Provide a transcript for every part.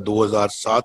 2007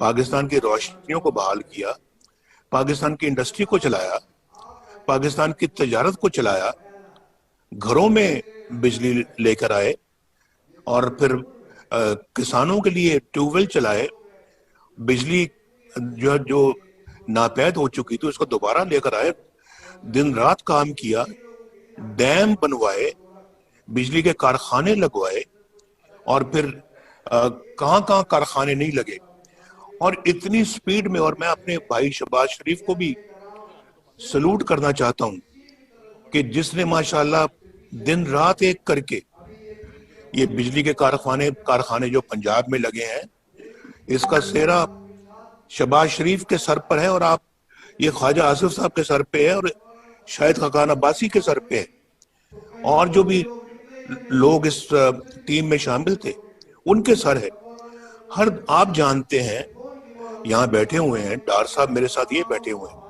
پاکستان کی روشنیوں کو بحال کیا، پاکستان کی انڈسٹری کو چلایا، پاکستان کی تجارت کو چلایا، گھروں میں بجلی لے کر آئے، اور پھر کسانوں کے لیے ٹیوب ویل چلائے، بجلی جو ناپید ہو چکی تھی اس کو دوبارہ لے کر آئے، دن رات کام کیا، ڈیم بنوائے، بجلی کے کارخانے لگوائے، اور پھر کہاں کہاں کارخانے نہیں لگے، اور اتنی سپیڈ میں. اور میں اپنے بھائی شہباز شریف کو بھی سلوٹ کرنا چاہتا ہوں کہ جس نے ماشاءاللہ دن رات ایک کر کے یہ بجلی کے کارخانے جو پنجاب میں لگے ہیں، اس کا سہرا شہباز شریف کے سر پر ہے، اور آپ یہ خواجہ آصف صاحب کے سر پہ ہے، اور شاہد خاقان عباسی کے سر پہ ہے، اور جو بھی لوگ اس ٹیم میں شامل تھے ان کے سر ہے. آپ جانتے ہیں، یہاں بیٹھے ہوئے ہیں ڈار صاحب میرے ساتھ یہ بیٹھے ہوئے ہیں،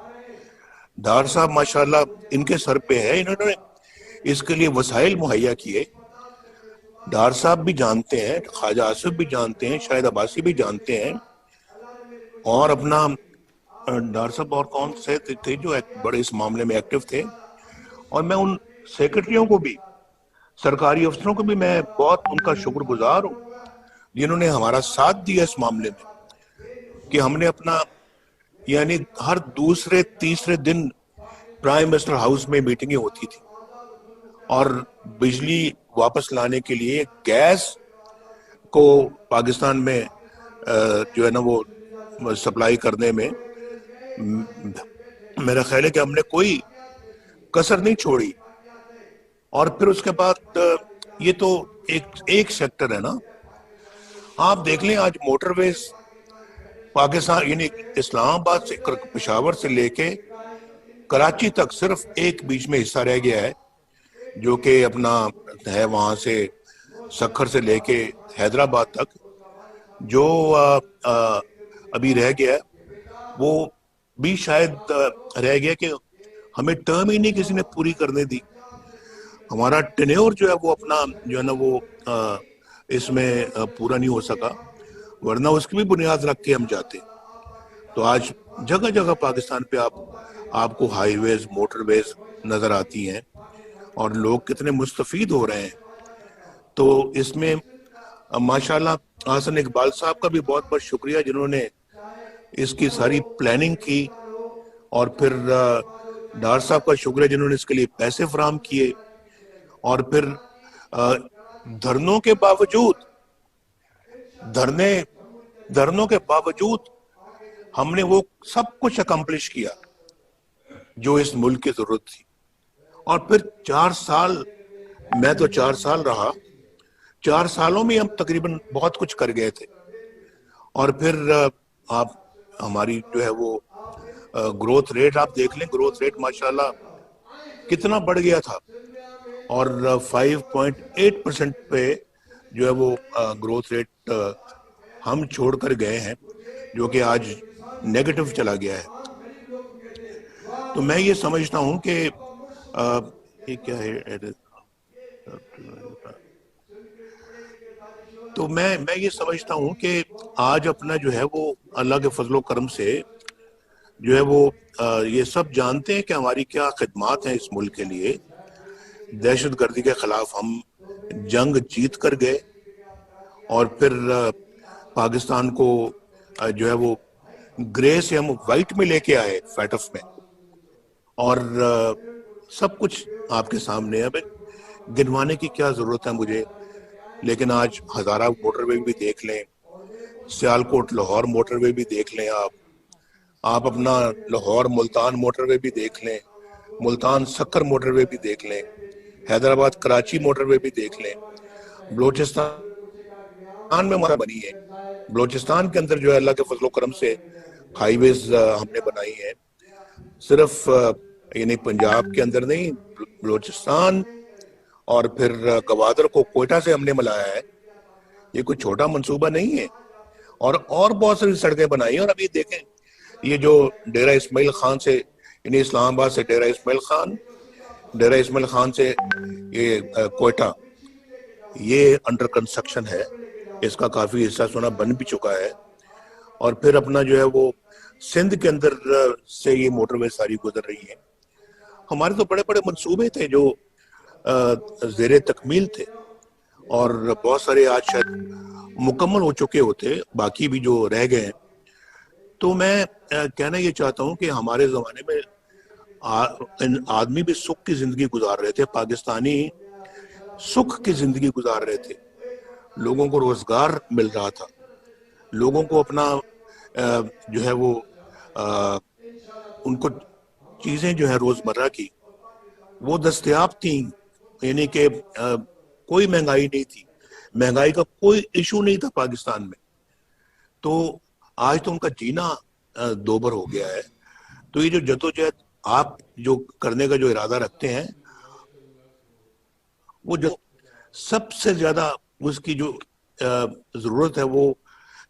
ڈار صاحب ماشاءاللہ ان کے سر پہ ہے، انہوں نے اس کے لیے وسائل مہیا کیے. ڈار صاحب بھی جانتے ہیں، خواجہ آصف بھی جانتے ہیں، شاہد عباسی بھی جانتے ہیں، اور اپنا ڈار صاحب اور کون سے تھے جو بڑے اس معاملے میں ایکٹیو تھے. اور میں ان سیکرٹریوں کو بھی، سرکاری افسروں کو بھی میں بہت ان کا شکر گزار ہوں جنہوں نے ہمارا ساتھ دیا اس معاملے میں، کہ ہم نے اپنا یعنی ہر دوسرے تیسرے دن پرائم منسٹر ہاؤس میں میٹنگیں ہوتی تھی، اور بجلی واپس لانے کے لیے گیس کو پاکستان میں جو ہے نا وہ سپلائی کرنے میں میرا خیال ہے کہ ہم نے کوئی کسر نہیں چھوڑی. اور پھر اس کے بعد یہ تو ایک سیکٹر ہے نا. آپ دیکھ لیں آج موٹر ویز پاکستان یعنی اسلام آباد سے پشاور سے لے کے کراچی تک صرف ایک بیچ میں حصہ رہ گیا ہے جو کہ اپنا ہے وہاں سے سکھر سے لے کے حیدرآباد تک، جو ابھی رہ گیا ہے وہ بھی شاید رہ گیا کہ ہمیں ٹرم ہی نہیں کسی نے پوری کرنے دی. ہمارا ٹینیور جو ہے وہ اپنا جو ہے نا وہ اس میں پورا نہیں ہو سکا، ورنہ اس کی بھی بنیاد رکھ کے ہم جاتے. تو آج جگہ جگہ پاکستان پہ آپ کو ہائی ویز، موٹر ویز نظر آتی ہیں، اور لوگ کتنے مستفید ہو رہے ہیں. تو اس میں ماشاءاللہ حسن اقبال صاحب کا بھی بہت بہت شکریہ جنہوں نے اس کی ساری پلاننگ کی، اور پھر ڈار صاحب کا شکریہ جنہوں نے اس کے لیے پیسے فراہم کیے، اور پھر دھرنوں کے باوجود ہم نے وہ سب کچھ اکمپلش کیا جو اس ملک کی ضرورت تھی. اور پھر 4 سال، میں تو 4 سال رہا، 4 سالوں میں ہم تقریباً بہت کچھ کر گئے تھے. اور پھر آپ ہماری جو ہے وہ گروتھ ریٹ آپ دیکھ لیں، گروتھ ریٹ ماشاءاللہ کتنا بڑھ گیا تھا، اور 5.8% پہ جو ہے وہ گروتھ ریٹ ہم چھوڑ کر گئے ہیں، جو کہ آج نیگیٹو چلا گیا ہے. تو میں یہ سمجھتا ہوں کہ یہ کیا ہے، تو میں یہ سمجھتا ہوں کہ آج اپنا جو ہے وہ اللہ کے فضل و کرم سے جو ہے وہ یہ سب جانتے ہیں کہ ہماری کیا خدمات ہیں اس ملک کے لیے. دہشت گردی کے خلاف ہم جنگ جیت کر گئے، اور پھر پاکستان کو جو ہے وہ گرے سے ہم وائٹ میں لے کے آئے، فیٹف میں، اور سب کچھ آپ کے سامنے ہے. گنوانے کی کیا ضرورت ہے مجھے، لیکن آج ہزارہ موٹر وے بھی دیکھ لیں، سیالکوٹ لاہور موٹر وے بھی دیکھ لیں، آپ اپنا لاہور ملتان موٹر وے بھی دیکھ لیں، ملتان سکر موٹر وے بھی دیکھ لیں، حیدرآباد کراچی موٹر وے بھی دیکھ لیں. بلوچستان میں ہمارا بنی ہے، بلوچستان کے اندر جو ہے اللہ کے فضل و کرم سے ہائی ویز ہم نے بنائی ہے، صرف یعنی پنجاب کے اندر نہیں، بلوچستان اور پھر گوادر کو کوئٹہ سے ہم نے ملایا ہے. یہ کوئی چھوٹا منصوبہ نہیں ہے. اور بہت ساری سڑکیں بنائی ہیں. اور ابھی دیکھیں یہ جو ڈیرہ اسماعیل خان سے یعنی اسلام آباد سے ڈیرہ اسماعیل خان سے یہ کوئٹہ، یہ انڈر کنسٹرکشن ہے، اس کا کافی حصہ سنا بن بھی چکا ہے. اور پھر اپنا جو ہے وہ سندھ کے اندر سے یہ موٹر وے ساری گزر رہی ہیں. ہمارے تو بڑے بڑے منصوبے تھے جو زیر تکمیل تھے اور بہت سارے آج شاید مکمل ہو چکے ہوتے, باقی بھی جو رہ گئے ہیں. تو میں کہنا یہ چاہتا ہوں کہ ہمارے زمانے میں آدمی بھی سکھ کی زندگی گزار رہے تھے, پاکستانی سکھ کی زندگی گزار رہے تھے, لوگوں کو روزگار مل رہا تھا, لوگوں کو اپنا جو ہے وہ ان کو چیزیں جو ہے روزمرہ کی وہ دستیاب تھیں, یعنی کہ کوئی مہنگائی نہیں تھی, مہنگائی کا کوئی ایشو نہیں تھا پاکستان میں. تو آج تو ان کا جینا دوبر ہو گیا ہے. تو یہ جو جدوجہد آپ جو کرنے کا جو ارادہ رکھتے ہیں, وہ جو سب سے زیادہ اس کی جو ضرورت ہے وہ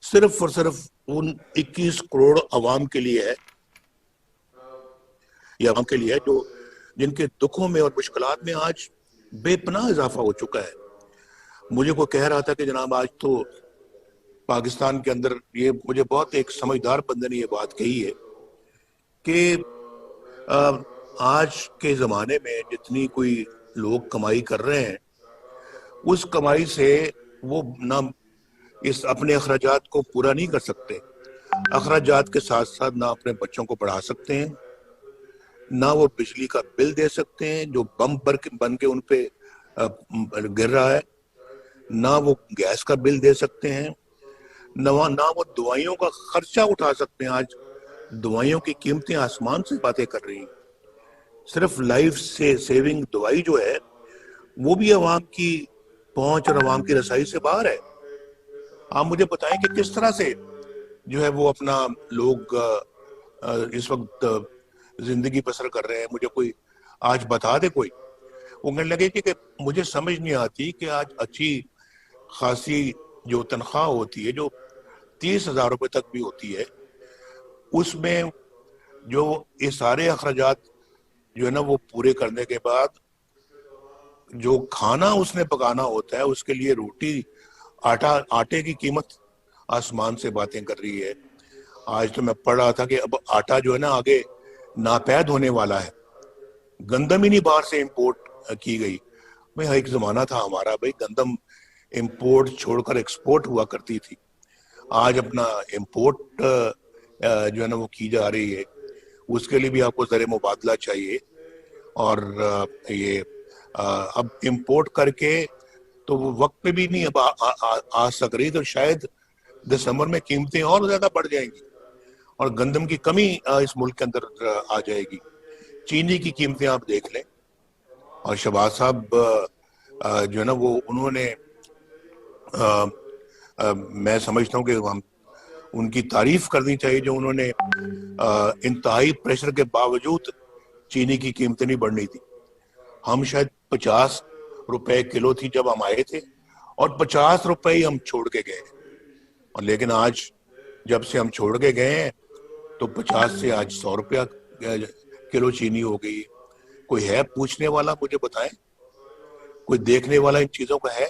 صرف اور صرف ان 21 کروڑ عوام کے لیے ہے, یہ عوام کے لیے ہے جو جن کے دکھوں میں اور مشکلات میں آج بے پناہ اضافہ ہو چکا ہے. مجھے کوئی کہہ رہا تھا کہ جناب آج تو پاکستان کے اندر, یہ مجھے بہت ایک سمجھدار بندے نے یہ بات کہی ہے کہ آج کے زمانے میں جتنی کوئی لوگ کمائی کر رہے ہیں اس کمائی سے وہ نہ اس اپنے اخراجات کو پورا نہیں کر سکتے, اخراجات کے ساتھ ساتھ نہ اپنے بچوں کو پڑھا سکتے ہیں, نہ وہ بجلی کا بل دے سکتے ہیں جو بم بن کے ان پہ گر رہا ہے, نہ وہ گیس کا بل دے سکتے ہیں, نہ وہ دوائیوں کا خرچہ اٹھا سکتے ہیں. آج دوائیوں کی قیمتیں آسمان سے باتیں کر رہی ہیں. صرف لائف سے سیونگ دوائی جو ہے وہ بھی عوام کی پہنچ اور عوام کی رسائی سے باہر ہے. آپ مجھے بتائیں کہ کس طرح سے جو ہے وہ اپنا لوگ اس وقت زندگی بسر کر رہے ہیں. مجھے کوئی آج بتا دے کوئی, وہ کہنے لگے کہ مجھے سمجھ نہیں آتی کہ آج اچھی خاصی جو تنخواہ ہوتی ہے جو 30,000 روپے تک بھی ہوتی ہے, اس میں جو یہ سارے اخراجات جو ہے نا وہ پورے کرنے کے بعد جو کھانا اس نے پکانا ہوتا ہے اس کے لیے روٹی آٹے کی قیمت آسمان سے باتیں کر رہی ہے. آج تو میں پڑھ رہا تھا کہ اب آٹا جو ہے نا آگے ناپید ہونے والا ہے, گندم ہی نہیں باہر سے امپورٹ کی گئی. بھائی ایک زمانہ تھا ہمارا, بھائی گندم امپورٹ چھوڑ کر ایکسپورٹ ہوا کرتی تھی, آج اپنا امپورٹ جو ہے نا وہ کی جا رہی ہے. اس کے لیے بھی آپ کو زر مبادلہ چاہیے, اور یہ اب امپورٹ کر کے تو وہ وقت پہ بھی نہیں اب آ سک رہی, تو شاید دسمبر میں قیمتیں اور زیادہ بڑھ جائیں گی اور گندم کی کمی اس ملک کے اندر آ جائے گی. چینی کی قیمتیں آپ دیکھ لیں, اور شہباز صاحب جو ہے نا وہ انہوں نے میں سمجھتا ہوں کہ ہم ان کی تعریف کرنی چاہیے جو انہوں نے انتہائی پریشر کے باوجود چینی کی قیمتیں نہیں بڑھنی تھی. ہم شاید 50 روپے کلو تھی جب ہم آئے تھے, اور 50 روپے ہی ہم چھوڑ کے گئے, اور لیکن آج جب سے ہم چھوڑ کے گئے ہیں تو 50 سے آج 100 روپیہ کلو چینی ہو گئی. کوئی ہے پوچھنے والا, مجھے بتائیں, کوئی دیکھنے والا ان چیزوں کا ہے؟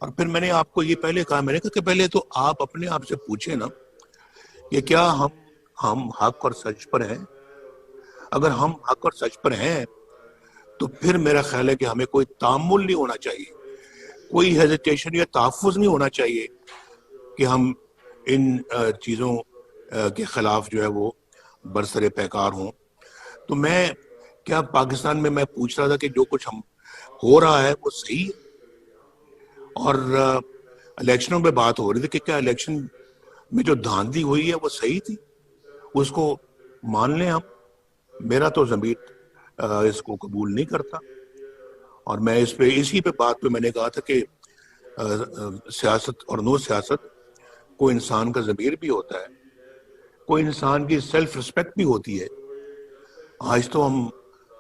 اور پھر میں نے آپ کو یہ پہلے کہا, میں نے کہا کہ پہلے تو آپ اپنے آپ سے پوچھیں نا کہ کیا ہم حق اور سچ پر ہیں. اگر ہم حق اور سچ پر ہیں تو پھر میرا خیال ہے کہ ہمیں کوئی تامل نہیں ہونا چاہیے, کوئی ہیزیٹیشن یا تحفظ نہیں ہونا چاہیے کہ ہم ان چیزوں کے خلاف جو ہے وہ برسر پیکار ہوں. تو میں کیا پاکستان میں پوچھ رہا تھا کہ جو کچھ ہم ہو رہا ہے وہ صحیح ہے, اور الیکشنوں پہ بات ہو رہی تھی کہ کیا الیکشن میں جو دھاندلی ہوئی ہے وہ صحیح تھی, اس کو مان لیں ہم. میرا تو ضمیر اس کو قبول نہیں کرتا, اور میں اسی پہ بات پہ میں نے کہا تھا کہ سیاست اور نو سیاست, کوئی انسان کا ضمیر بھی ہوتا ہے, کوئی انسان کی سیلف رسپیکٹ بھی ہوتی ہے. آج تو ہم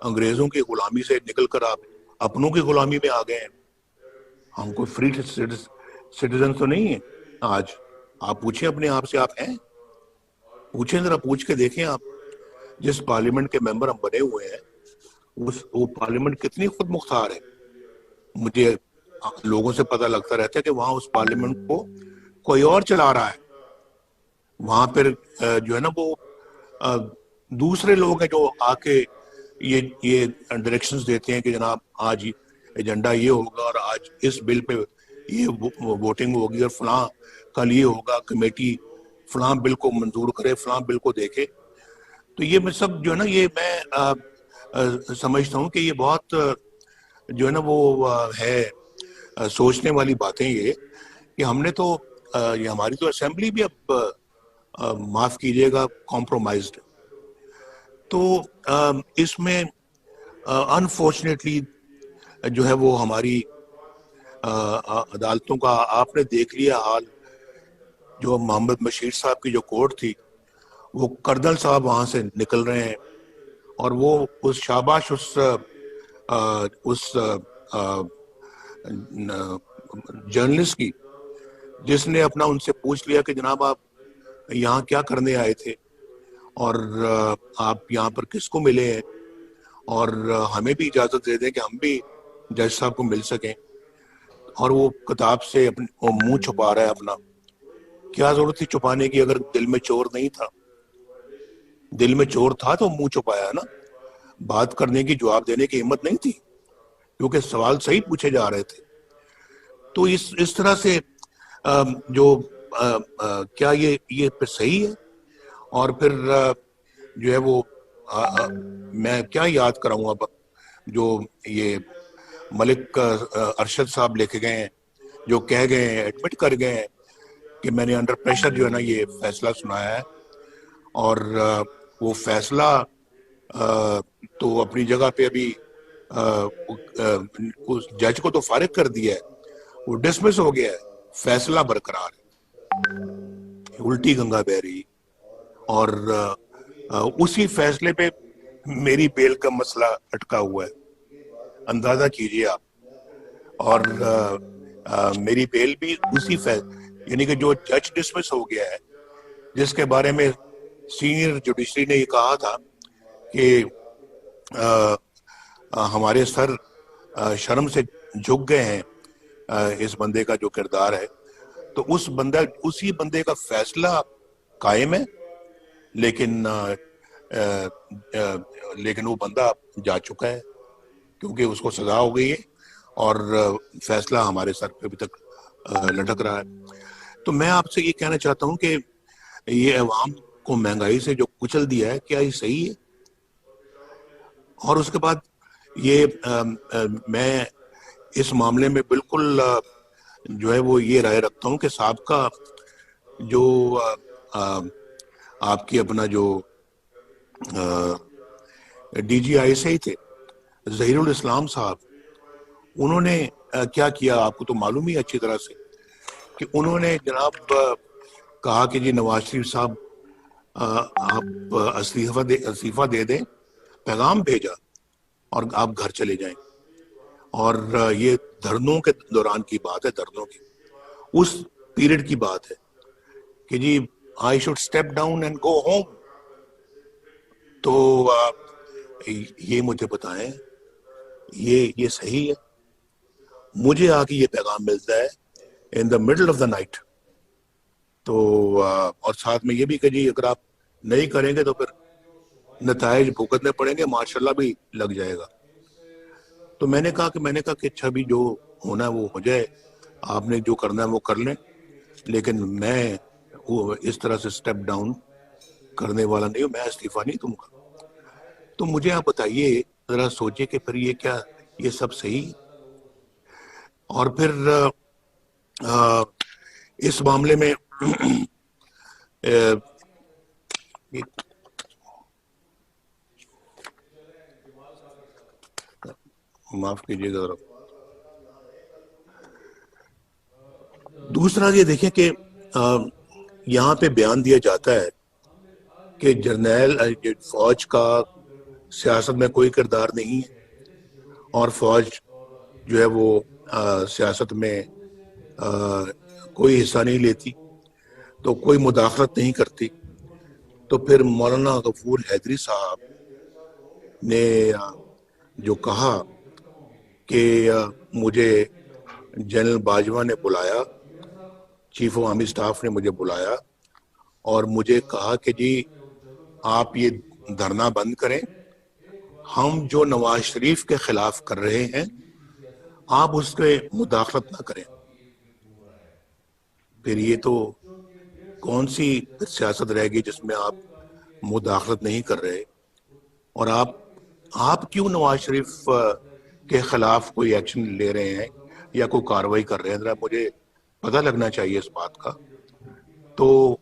انگریزوں کی غلامی سے نکل کر آپ اپنوں کی غلامی میں آ گئے ہیں. ہم کوئی فری سٹیزن تو نہیں ہیں آج. آپ پوچھیں اپنے آپ سے, آپ ہیں؟ پوچھیں, ذرا پوچھ کے دیکھیں آپ. جس پارلیمنٹ کے ممبر ہم بنے ہوئے ہیں وہ پارلیمنٹ کتنی خود مختار ہے. مجھے لوگوں سے پتہ لگتا رہتا ہے کہ وہاں اس پارلیمنٹ کو کوئی اور چلا رہا ہے, وہاں پھر جو ہے نا وہ دوسرے لوگ ہیں جو آ کے یہ ڈائریکشنز دیتے ہیں کہ جناب آج ایجنڈا یہ ہوگا اور آج اس بل پہ یہ ووٹنگ ہوگی اور فلاں کل یہ ہوگا، کمیٹی فلاں بل کو منظور کرے، فلاں بل کو دیکھے. تو یہ میں سب جو ہے نا یہ میں سمجھتا ہوں کہ یہ بہت جو ہے نا وہ ہے سوچنے والی باتیں یہ کہ ہم نے تو یہ ہماری تو اسمبلی بھی اب معاف کیجیے گا کمپرومائزڈ. تو اس میں انفارچونیٹلی جو ہے وہ ہماری عدالتوں کا آپ نے دیکھ لیا حال. جو محمد بشیر صاحب کی جو کورٹ تھی وہ کرنل صاحب وہاں سے نکل رہے ہیں اور وہ اس شاباش اس جرنلسٹ کی جس نے اپنا ان سے پوچھ لیا کہ جناب آپ یہاں کیا کرنے آئے تھے اور آپ یہاں پر کس کو ملے ہیں اور ہمیں بھی اجازت دے دیں کہ ہم بھی جج صاحب کو مل سکیں. اور وہ کتاب سے وہ منہ چھپا رہا ہے اپنا. کیا ضرورت تھی چھپانے کی اگر دل میں چور نہیں تھا؟ دل میں چور تھا تو منہ چھپایا نا. بات کرنے کی، جواب دینے کی ہمت نہیں تھی کیونکہ سوال صحیح پوچھے جا رہے تھے. تو اس طرح سے جو کیا یہ پھر صحیح ہے؟ اور پھر جو ہے وہ میں کیا یاد کراؤں اب جو یہ ملک ارشد صاحب لے کے گئے ہیں، جو کہہ گئے ہیں، ایڈمٹ کر گئے ہیں کہ میں نے انڈر پریشر جو ہے نا یہ فیصلہ سنایا ہے. اور وہ فیصلہ تو اپنی جگہ پہ ابھی اس جج کو تو فارغ کر دیا ہے، وہ ڈسمس ہو گیا ہے، فیصلہ برقرار ہے، الٹی گنگا بہ رہی. اور اسی فیصلے پہ میری بیل کا مسئلہ اٹکا ہوا ہے، اندازہ کیجئے آپ. اور میری بیل بھی اسی یعنی کہ جو جج ڈسمس ہو گیا ہے، جس کے بارے میں سینئر جوڈیشری نے یہ کہا تھا کہ ہمارے سر شرم سے جھک گئے ہیں اس بندے کا جو کردار ہے. تو اسی بندے کا فیصلہ قائم ہے، لیکن وہ بندہ جا چکا ہے کیونکہ اس کو سزا ہو گئی ہے اور فیصلہ ہمارے سر پہ ابھی تک لٹک رہا ہے. تو میں آپ سے یہ کہنا چاہتا ہوں کہ یہ عوام کو مہنگائی سے جو کچل دیا ہے، کیا یہ صحیح ہے؟ اور اس کے بعد یہ میں اس معاملے میں بالکل جو ہے وہ یہ رائے رکھتا ہوں کہ سابقہ جو آپ کی اپنا جو ڈی جی آئی سے ہی تھے ظہیر الاسلام صاحب، انہوں نے کیا کیا آپ کو تو معلوم ہی اچھی طرح سے کہ انہوں نے جناب کہا کہ جی نواز شریف صاحب آپ استعفیٰ دے دیں، پیغام بھیجا اور آپ گھر چلے جائیں. اور یہ دھرنوں کے دوران کی بات ہے، دھرنوں کی اس پیریڈ کی بات ہے کہ جی I should step down and go home. تو یہ مجھے بتائیں یہ صحیح ہے؟ مجھے آ کے یہ پیغام ملتا ہے in the middle of the night. تو اور ساتھ میں یہ بھی کہ جی اگر آپ نہیں کریں گے تو پھر نتائج بھگتنے پڑیں گے، ماشاءاللہ بھی لگ جائے گا. تو میں نے کہا کہ اچھا بھی جو ہونا ہے وہ ہو جائے، آپ نے جو کرنا ہے وہ کر لیں، لیکن میں وہ اس طرح سے سٹیپ ڈاؤن کرنے والا نہیں ہوں، میں استعفیٰ نہیں دوں گا. تو مجھے آپ بتائیے، ذرا سوچے کہ پھر یہ کیا یہ سب صحیح؟ اور پھر اس معاملے میں معاف کیجیے گا ذرا. دوسرا یہ دیکھیں کہ یہاں پہ بیان دیا جاتا ہے کہ جرنیل فوج کا سیاست میں کوئی کردار نہیں ہے اور فوج جو ہے وہ سیاست میں کوئی حصہ نہیں لیتی، تو کوئی مداخلت نہیں کرتی. تو پھر مولانا غفور حیدری صاحب نے جو کہا کہ مجھے جنرل باجوہ نے بلایا، چیف آف آرمی سٹاف نے مجھے بلایا اور مجھے کہا کہ جی آپ یہ دھرنا بند کریں، ہم جو نواز شریف کے خلاف کر رہے ہیں آپ اس کے مداخلت نہ کریں۔ پھر یہ تو کون سی سیاست رہے گی جس میں آپ مداخلت نہیں کر رہے؟ اور آپ کیوں نواز شریف کے خلاف کوئی ایکشن لے رہے ہیں یا کوئی کاروائی کر رہے ہیں؟ ذرا مجھے پتہ لگنا چاہیے اس بات کا۔ تو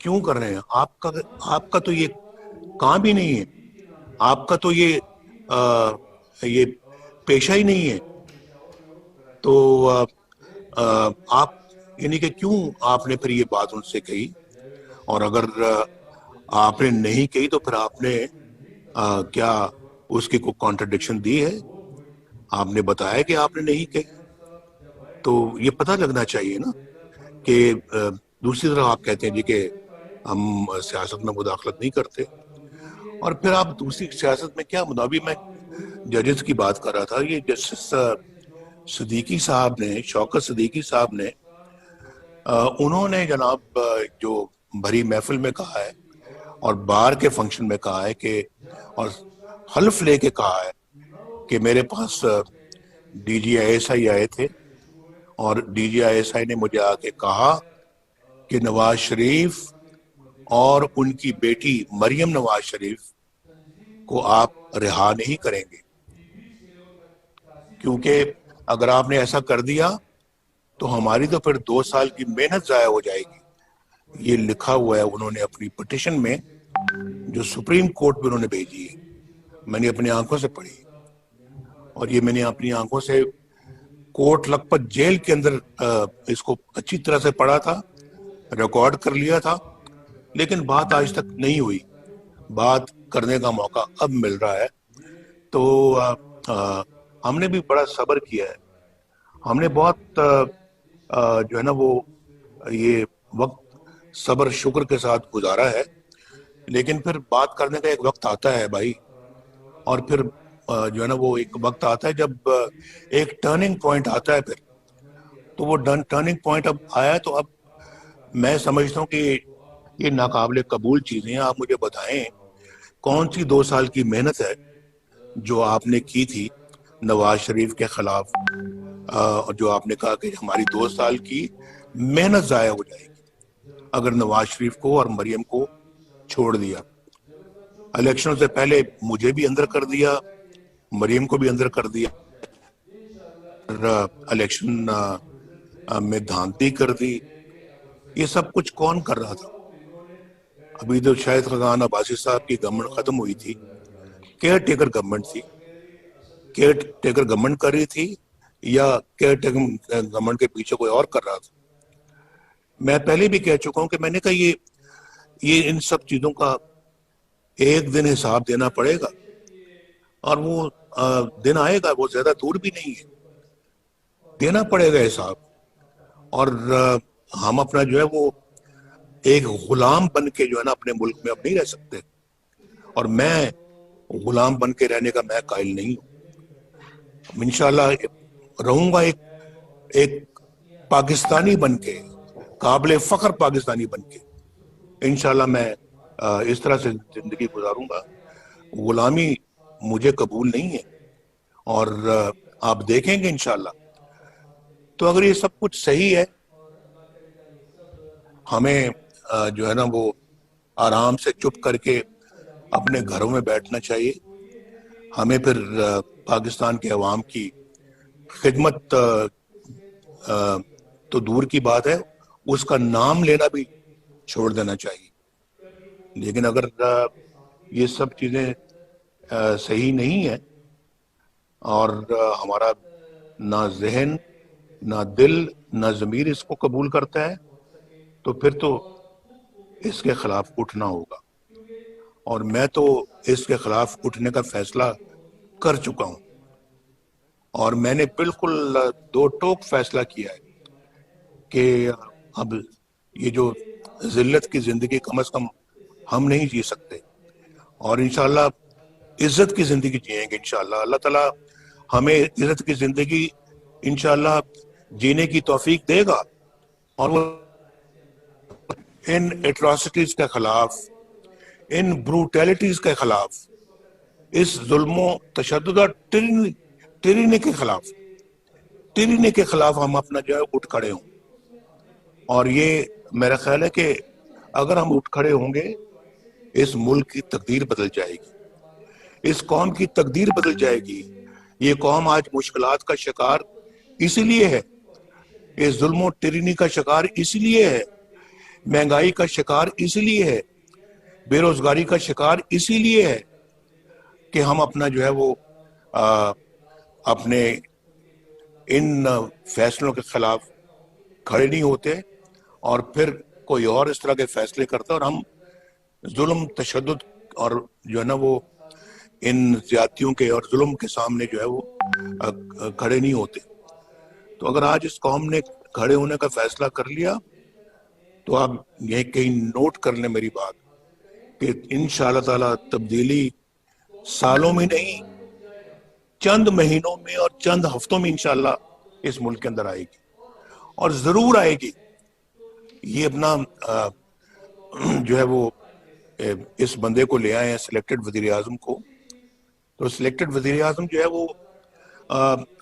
کیوں کر رہے ہیں؟ آپ کا تو یہ کام ہی نہیں ہے، آپ کا تو یہ پیشہ ہی نہیں ہے۔ تو آپ یعنی کہ کیوں آپ نے پھر یہ بات ان سے کہی؟ اور اگر آپ نے نہیں کہی تو پھر آپ نے کیا اس کی کوئی کانٹرڈکشن دی ہے؟ آپ نے بتایا کہ آپ نے نہیں کہی، تو یہ پتہ لگنا چاہیے نا کہ دوسری طرف آپ کہتے ہیں جی کہ ہم سیاست میں مداخلت نہیں کرتے، اور پھر آپ دوسری سیاست میں کیا ابھی میں ججز کی بات کر رہا تھا، یہ جسٹس صدیقی صاحب نے، شوکت صدیقی صاحب نے انہوں نے جناب جو بھری محفل میں کہا ہے اور بار کے فنکشن میں کہا ہے کہ، اور حلف لے کے کہا ہے کہ میرے پاس D G I S I آئے تھے اور D G I S I نے مجھے آ کے کہا کہ نواز شریف اور ان کی بیٹی مریم نواز شریف کو آپ رہا نہیں کریں گے، کیونکہ اگر آپ نے ایسا کر دیا تو ہماری تو پھر 2 سال کی محنت ضائع ہو جائے گی۔ یہ لکھا ہوا ہے انہوں نے اپنی پٹیشن میں جو سپریم کورٹ میں انہوں نے بھیجی ہے، میں نے اپنی آنکھوں سے پڑھی، اور یہ میں نے اپنی آنکھوں سے کوٹ لکھپت جیل کے اندر اس کو اچھی طرح سے پڑھا تھا، ریکارڈ کر لیا تھا، لیکن بات آج تک نہیں ہوئی۔ بات کرنے کا موقع اب مل رہا ہے، تو ہم نے بھی بڑا صبر کیا ہے، ہم نے بہت جو ہے نا وہ یہ وقت صبر شکر کے ساتھ گزارا ہے، لیکن پھر بات کرنے کا ایک وقت آتا ہے بھائی، اور پھر جو ہے نا وہ ایک وقت آتا ہے جب ایک ٹرننگ پوائنٹ آتا ہے، پھر تو وہ ٹرننگ پوائنٹ اب آیا ہے، تو اب میں سمجھتا ہوں کہ یہ ناقابل قبول چیزیں ہیں۔ آپ مجھے بتائیں کون سی 2 سال کی محنت ہے جو آپ نے کی تھی نواز شریف کے خلاف، جو آپ نے کہا کہ ہماری 2 سال کی محنت ضائع ہو جائے گی اگر نواز شریف کو اور مریم کو چھوڑ دیا۔ الیکشن سے پہلے مجھے بھی اندر کر دیا، مریم کو بھی اندر کر دیا، الیکشن میں دھاندلی کر دی۔ یہ سب کچھ کون کر رہا تھا؟ ابھی تو شاید خاقان عباسی صاحب کی گورنمنٹ ختم ہوئی تھی، کیئر ٹیکر گورنمنٹ تھی، کیئر ٹیکر گورنمنٹ کر رہی تھی یا کیئر ٹیکر گورنمنٹ کے پیچھے کوئی اور کر رہا تھا؟ میں پہلے بھی کہہ چکا ہوں کہ میں نے کہا یہ ان سب چیزوں کا ایک دن حساب دینا پڑے گا، اور وہ دن آئے گا، وہ زیادہ دور بھی نہیں ہے، دینا پڑے گا حساب۔ اور ہم اپنا جو ہے وہ ایک غلام بن کے جو ہے نا اپنے ملک میں اب نہیں رہ سکتے، اور میں غلام بن کے رہنے کا میں قائل نہیں ہوں۔ انشاءاللہ رہوں گا ایک پاکستانی بن کے، قابل فخر پاکستانی بن کے، انشاءاللہ میں اس طرح سے زندگی گزاروں گا۔ غلامی مجھے قبول نہیں ہے، اور آپ دیکھیں گے انشاءاللہ۔ تو اگر یہ سب کچھ صحیح ہے، ہمیں جو ہے نا وہ آرام سے چپ کر کے اپنے گھروں میں بیٹھنا چاہیے۔ ہمیں پھر پاکستان کے عوام کی خدمت تو دور کی بات ہے، اس کا نام لینا بھی چھوڑ دینا چاہیے۔ لیکن اگر یہ سب چیزیں صحیح نہیں ہیں، اور ہمارا نہ ذہن، نہ دل، نہ ضمیر اس کو قبول کرتا ہے، تو پھر تو اس کے خلاف اٹھنا ہوگا، اور میں تو اس کے خلاف اٹھنے کا فیصلہ کر چکا ہوں، اور میں نے بالکل دو ٹوک فیصلہ کیا ہے کہ اب یہ جو ذلت کی زندگی کم از کم ہم نہیں جی سکتے، اور انشاءاللہ عزت کی زندگی جئیں گے انشاءاللہ۔ اللہ تعالیٰ ہمیں عزت کی زندگی انشاءاللہ جینے کی توفیق دے گا، اور وہ ان ایٹراسٹیز کے خلاف، ان بروٹیلٹیز کے خلاف، اس ظلم و تشدد اور ٹرینی کے خلاف ہم اپنا جو ہے اٹھ کھڑے ہوں. اور یہ میرا خیال ہے کہ اگر ہم اٹھ کھڑے ہوں گے اس ملک کی تقدیر بدل جائے گی، اس قوم کی تقدیر بدل جائے گی. یہ قوم آج مشکلات کا شکار اسی لیے ہے، اس ظلم و ٹرینی کا شکار اسی لیے ہے، مہنگائی کا شکار اسی لیے ہے، بے روزگاری کا شکار اسی لیے ہے کہ ہم اپنا جو ہے وہ اپنے ان فیصلوں کے خلاف کھڑے نہیں ہوتے، اور پھر کوئی اور اس طرح کے فیصلے کرتا اور ہم ظلم، تشدد اور جو ہے نا وہ ان زیادتیوں کے اور ظلم کے سامنے جو ہے وہ کھڑے نہیں ہوتے. تو اگر آج اس قوم نے کھڑے ہونے کا فیصلہ کر لیا تو آپ یہ کہیں نوٹ کر لیں میری بات کہ انشاءاللہ تعالی تبدیلی سالوں میں نہیں، چند مہینوں میں اور چند ہفتوں میں انشاءاللہ اس ملک کے اندر آئے گی، اور ضرور آئے گی. یہ اپنا جو ہے وہ اس بندے کو لے آئے ہیں سلیکٹڈ وزیر اعظم کو، تو سلیکٹڈ وزیر اعظم جو ہے وہ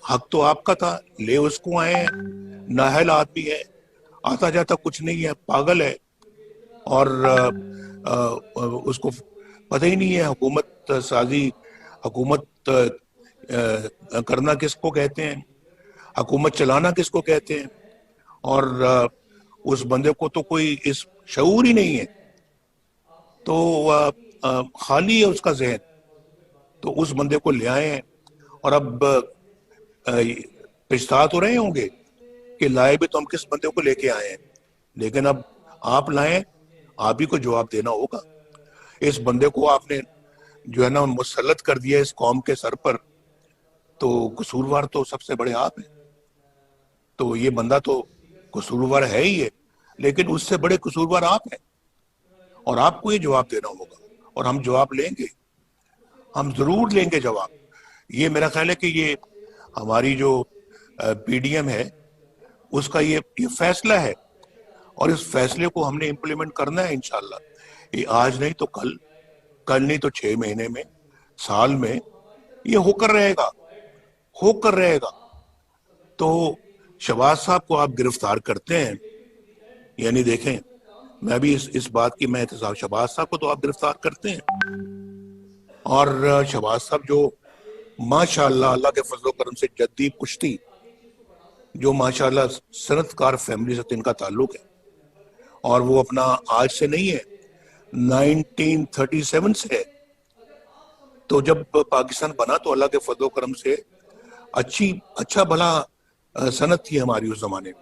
حق تو آپ کا تھا، لے اس کو آئے ہیں، نااہل آدمی ہے، آتا جاتا کچھ نہیں ہے، پاگل ہے، اور اس کو پتہ ہی نہیں ہے حکومت سازی، حکومت کرنا کس کو کہتے ہیں، حکومت چلانا کس کو کہتے ہیں. اور اس بندے کو تو کوئی اس شعور ہی نہیں ہے، تو خالی ہے اس کا ذہن. تو اس بندے کو لے آئے ہیں، اور اب پچھتا تو رہے ہوں گے کہ لائے بھی تو ہم کس بندے کو لے کے آئے ہیں، لیکن اب آپ لائیں، آپ ہی کو جواب دینا ہوگا. اس بندے کو آپ نے جو ہے نا مسلط کر دیا اس قوم کے سر پر، تو قصوروار تو سب سے بڑے آپ ہیں. تو یہ بندہ تو قصوروار ہے ہی ہے، لیکن اس سے بڑے قصوروار آپ ہیں، اور آپ کو یہ جواب دینا ہوگا، اور ہم جواب لیں گے، ہم ضرور لیں گے جواب. یہ میرا خیال ہے کہ یہ ہماری جو پی ڈی ایم ہے اس کا یہ فیصلہ ہے، اور اس فیصلے کو ہم نے امپلیمنٹ کرنا ہے انشاءاللہ. یہ آج نہیں تو کل نہیں تو 6 مہینے میں، سال میں یہ ہو کر رہے گا. تو شہباز صاحب کو آپ گرفتار کرتے ہیں، یعنی دیکھیں، میں بھی اس بات کی میں احتساب، شہباز صاحب کو تو آپ گرفتار کرتے ہیں، اور شہباز صاحب جو ماشاءاللہ اللہ کے فضل و کرم سے جدی پشتی، جو ماشاءاللہ صنعت کار فیملی سے ان کا تعلق ہے، اور وہ اپنا آج سے نہیں ہے، 1937 سے ہے. تو جب پاکستان بنا تو اللہ کے فضل و کرم سے اچھا بھلا صنعت تھی ہماری اس زمانے میں.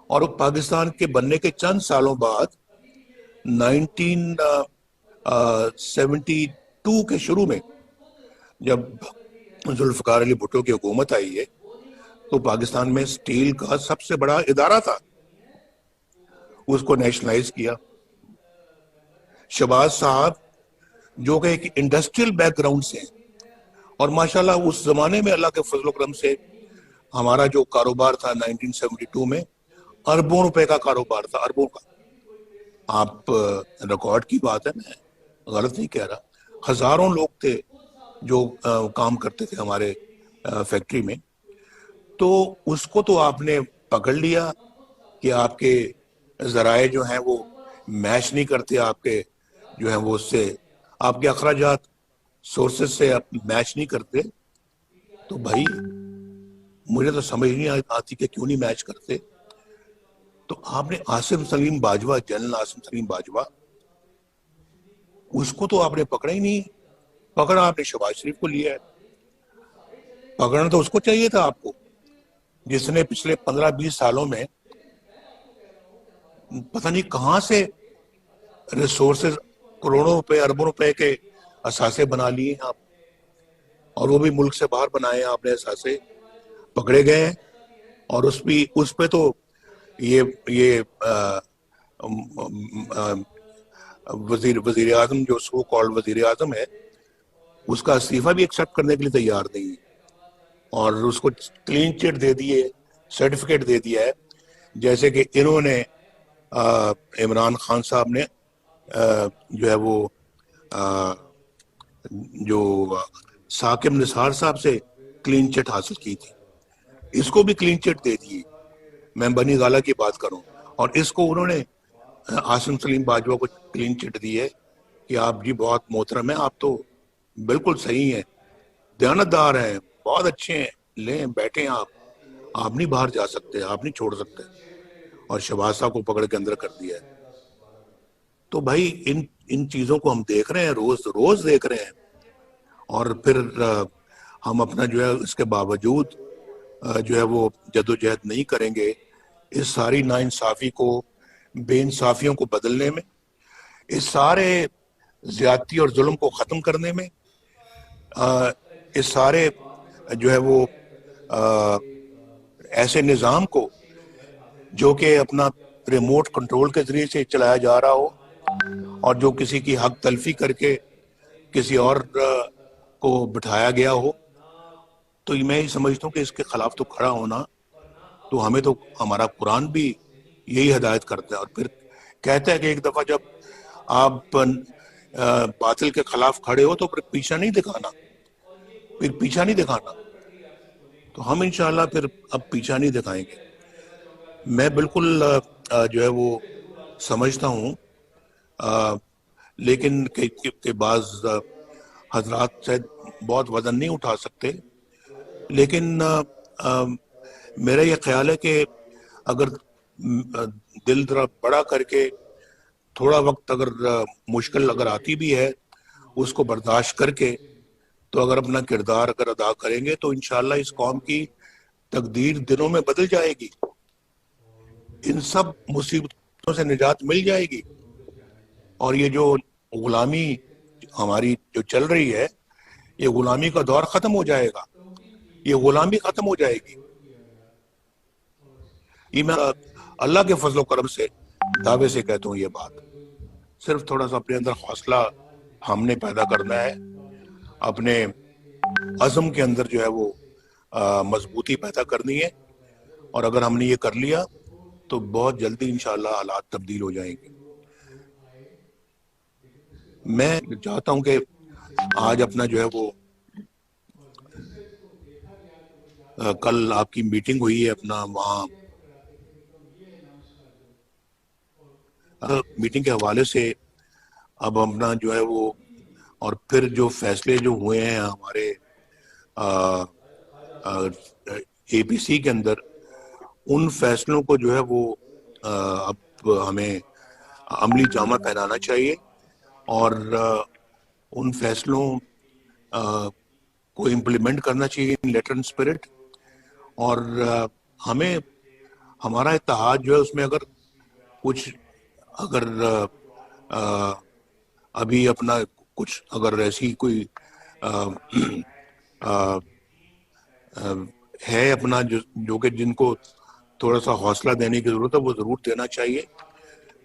اور پاکستان کے بننے کے چند سالوں بعد 1972 کے شروع میں جب ذوالفقار علی بھٹو کی حکومت آئی ہے تو پاکستان میں سٹیل کا سب سے بڑا ادارہ تھا، اس کو نیشنلائز کیا. شہباز صاحب جو کہ ایک انڈسٹریل بیک گراؤنڈ سے ہیں، اور ماشاءاللہ اس زمانے میں اللہ کے فضل و کرم سے ہمارا جو کاروبار تھا 1972 میں اربوں روپے کا کاروبار تھا، اربوں کا. آپ ریکارڈ کی بات ہے، میں غلط نہیں کہہ رہا، ہزاروں لوگ تھے جو کام کرتے تھے ہمارے فیکٹری میں. تو اس کو تو آپ نے پکڑ لیا کہ آپ کے ذرائع جو ہیں وہ میچ نہیں کرتے، آپ کے جو ہیں وہ اس سے آپ کے اخراجات سورسز سے میچ نہیں کرتے. تو بھائی مجھے تو سمجھ نہیں آتی کہ کیوں نہیں میچ کرتے. تو آپ نے عاصم سلیم باجوہ، جنرل عاصم سلیم باجوہ، اس کو تو آپ نے پکڑا ہی نہیں. پکڑا آپ نے شہباز شریف کو لیا ہے. پکڑنا تو اس کو چاہیے تھا آپ کو، جس نے پچھلے 15-20 سالوں میں پتہ نہیں کہاں سے ریسورسز، کروڑوں روپے، اربوں روپے کے اثاثے بنا لیے ہیں آپ، اور وہ بھی ملک سے باہر بنائے ہیں آپ نے اثاثے. پکڑے گئے ہیں، اور اس پہ تو یہ وزیر اعظم جو سو کالڈ وزیر اعظم ہے، اس کا استعفیٰ بھی ایکسیپٹ کرنے کے لیے تیار نہیں ہے، اور اس کو کلین چٹ دے دیے، سرٹیفکیٹ دے دیا ہے، جیسے کہ انہوں نے عمران خان صاحب نے جو ہے وہ جو ثاقب نثار صاحب سے کلین چٹ حاصل کی تھی، اس کو بھی کلین چٹ دے دی. میں بنی گالا کی بات کروں، اور اس کو انہوں نے عاصم سلیم باجوہ کو کلین چٹ دی ہے کہ آپ جی بہت محترم ہیں، آپ تو بالکل صحیح ہیں، دیانتدار ہیں، بہت اچھے ہیں، لیں بیٹھیں، آپ نہیں باہر جا سکتے، آپ نہیں چھوڑ سکتے. اور شہباز صاحب کو پکڑ کے اندر کر دیا ہے. تو بھائی ان چیزوں کو ہم دیکھ رہے ہیں، روز روز دیکھ رہے ہیں. اور پھر ہم اپنا جو ہے اس کے باوجود جو ہے وہ جد و جہد نہیں کریں گے اس ساری ناانصافی کو، بے انصافیوں کو بدلنے میں، اس سارے زیادتی اور ظلم کو ختم کرنے میں، اس سارے جو ہے وہ ایسے نظام کو جو کہ اپنا ریموٹ کنٹرول کے ذریعے سے چلایا جا رہا ہو، اور جو کسی کی حق تلفی کر کے کسی اور کو بٹھایا گیا ہو، تو میں یہ سمجھتا ہوں کہ اس کے خلاف تو کھڑا ہونا، تو ہمیں تو ہمارا قرآن بھی یہی ہدایت کرتا ہے. اور پھر کہتا ہے کہ ایک دفعہ جب آپ باطل کے خلاف کھڑے ہو تو پھر پیچھا نہیں دکھانا، پھر پیچھا نہیں دکھانا. تو ہم انشاءاللہ پھر اب پیچھا نہیں دکھائیں گے. میں بالکل جو ہے وہ سمجھتا ہوں، لیکن کہ بعض حضرات شاید بہت وزن نہیں اٹھا سکتے، لیکن میرا یہ خیال ہے کہ اگر دل ذرا بڑا کر کے تھوڑا وقت اگر مشکل اگر آتی بھی ہے اس کو برداشت کر کے، تو اگر اپنا کردار اگر ادا کریں گے تو انشاءاللہ اس قوم کی تقدیر دنوں میں بدل جائے گی، ان سب مصیبتوں سے نجات مل جائے گی. اور یہ جو غلامی ہماری جو چل رہی ہے، یہ غلامی کا دور ختم ہو جائے گا، یہ غلامی ختم ہو جائے گی. یہ میں اللہ کے فضل و کرم سے دعوے سے کہتا ہوں. یہ بات صرف تھوڑا سا اپنے اندر حوصلہ ہم نے پیدا کرنا ہے، اپنے عزم کے اندر جو ہے وہ مضبوطی پیدا کرنی ہے، اور اگر ہم نے یہ کر لیا تو بہت جلدی انشاءاللہ حالات تبدیل ہو جائیں گے. میں چاہتا ہوں کہ آج اپنا جو ہے وہ کل آپ کی میٹنگ ہوئی ہے اپنا وہاں، میٹنگ کے حوالے سے اب اپنا جو ہے وہ، اور پھر جو فیصلے جو ہوئے ہیں ہمارے اے پی سی کے اندر، ان فیصلوں کو جو ہے وہ اب ہمیں عملی جامہ پہنانا چاہیے، اور ان فیصلوں کو امپلیمنٹ کرنا چاہیے ان لیٹر اینڈ اسپرٹ. اور ہمیں ہمارا اتحاد جو ہے اس میں اگر کچھ اگر ابھی اپنا کچھ اگر ایسی کوئی ہے اپنا جو کہ جن کو تھوڑا سا حوصلہ دینے کی ضرورت ہے، وہ ضرور دینا چاہیے.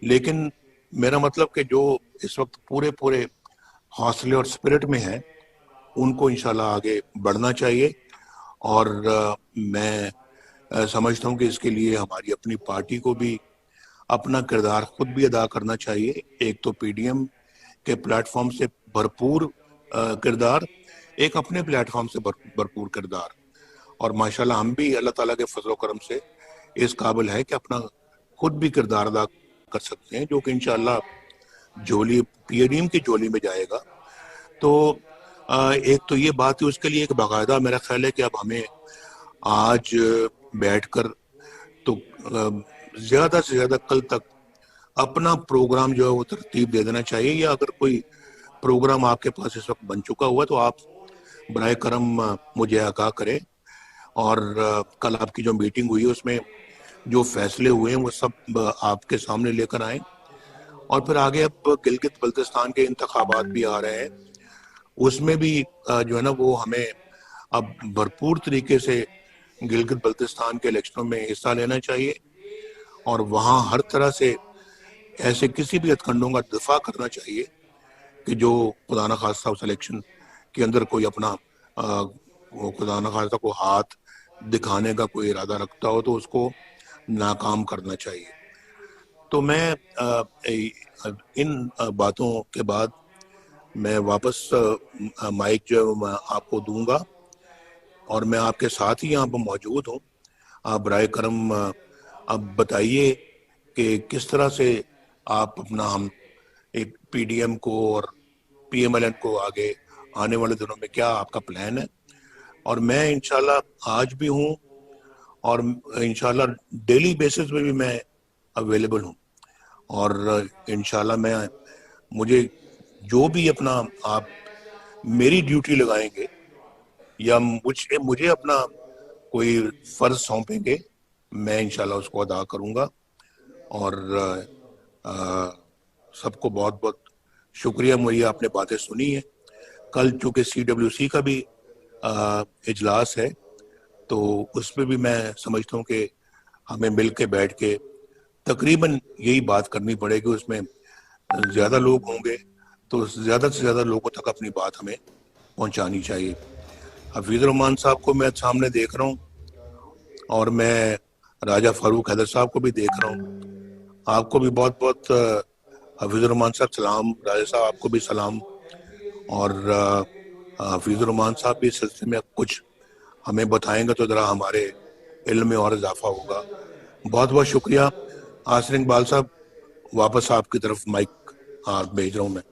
لیکن میرا مطلب کہ جو اس وقت پورے حوصلے اور اسپرٹ میں ہیں، ان کو انشاءاللہ آگے بڑھنا چاہیے. اور میں سمجھتا ہوں کہ اس کے لیے ہماری اپنی پارٹی کو بھی اپنا کردار خود بھی ادا کرنا چاہیے. ایک تو پی ڈی ایم کے پلیٹ فارم سے بھرپور کردار، ایک اپنے پلیٹ فارم سے بھرپور کردار. اور ماشاءاللہ ہم بھی اللہ تعالیٰ کے فضل و کرم سے اس قابل ہے کہ اپنا خود بھی کردار ادا کر سکتے ہیں، جو کہ انشاءاللہ جولی پی ڈی ایم کی جولی میں جائے گا. تو ایک تو یہ بات ہے، اس کے لیے ایک باقاعدہ میرا خیال ہے کہ اب ہمیں آج بیٹھ کر تو زیادہ سے زیادہ کل تک اپنا پروگرام جو ہے وہ ترتیب دے دینا چاہیے، یا اگر کوئی پروگرام آپ کے پاس اس وقت بن چکا ہوا تو آپ برائے کرم مجھے آگاہ کریں. اور کل آپ کی جو میٹنگ ہوئی اس میں جو فیصلے ہوئے ہیں وہ سب آپ کے سامنے لے کر آئیں. اور پھر آگے اب گلگت بلتستان کے انتخابات بھی آ رہے ہیں، اس میں بھی جو ہے نا وہ ہمیں اب بھرپور طریقے سے گلگت بلتستان کے الیکشنوں میں حصہ لینا چاہیے، اور وہاں ہر طرح سے ایسے کسی بھی ہتھکنڈوں کا دفاع کرنا چاہیے کہ جو خدا نخواستہ اس الیکشن کے اندر کوئی اپنا خدا نخواستہ کو ہاتھ دکھانے کا کوئی ارادہ رکھتا ہو تو اس کو ناکام کرنا چاہیے. تو تو میں ان باتوں کے بعد میں واپس مائک جو ہے میں آپ کو دوں گا، اور میں آپ کے ساتھ ہی یہاں پر موجود ہوں. آپ برائے کرم اب بتائیے کہ کس طرح سے آپ اپنا ہم ایک پی ڈی ایم کو اور پی ایم ایل این کو آگے آنے والے دنوں میں کیا آپ کا پلان ہے. اور میں انشاءاللہ آج بھی ہوں، اور انشاءاللہ ڈیلی بیسس پہ بھی میں اویلیبل ہوں. اور انشاءاللہ مجھے جو بھی اپنا آپ میری ڈیوٹی لگائیں گے یا مجھے اپنا کوئی فرض سونپیں گے، میں انشاءاللہ اس کو ادا کروں گا. اور سب کو بہت بہت شکریہ، مجھے آپ نے باتیں سنی ہیں. کل چونکہ سی ڈبلیو سی کا بھی اجلاس ہے، تو اس پہ بھی میں سمجھتا ہوں کہ ہمیں مل کے بیٹھ کے تقریباً یہی بات کرنی پڑے گی. اس میں زیادہ لوگ ہوں گے تو زیادہ سے زیادہ لوگوں تک اپنی بات ہمیں پہنچانی چاہیے. حفیظ الرحمان صاحب کو میں سامنے دیکھ رہا ہوں، اور میں راجہ فاروق حیدر صاحب کو بھی دیکھ رہا ہوں. آپ کو بھی بہت بہت حفیظ الرحمان صاحب سلام. راجہ صاحب آپ کو بھی سلام. اور حفیظ الرحمان صاحب بھی اس سلسلے میں کچھ ہمیں بتائیں گے تو ذرا ہمارے علم میں اور اضافہ ہوگا. بہت بہت شکریہ. آسر اقبال صاحب، واپس آپ کی طرف مائک بھیج رہا ہوں میں.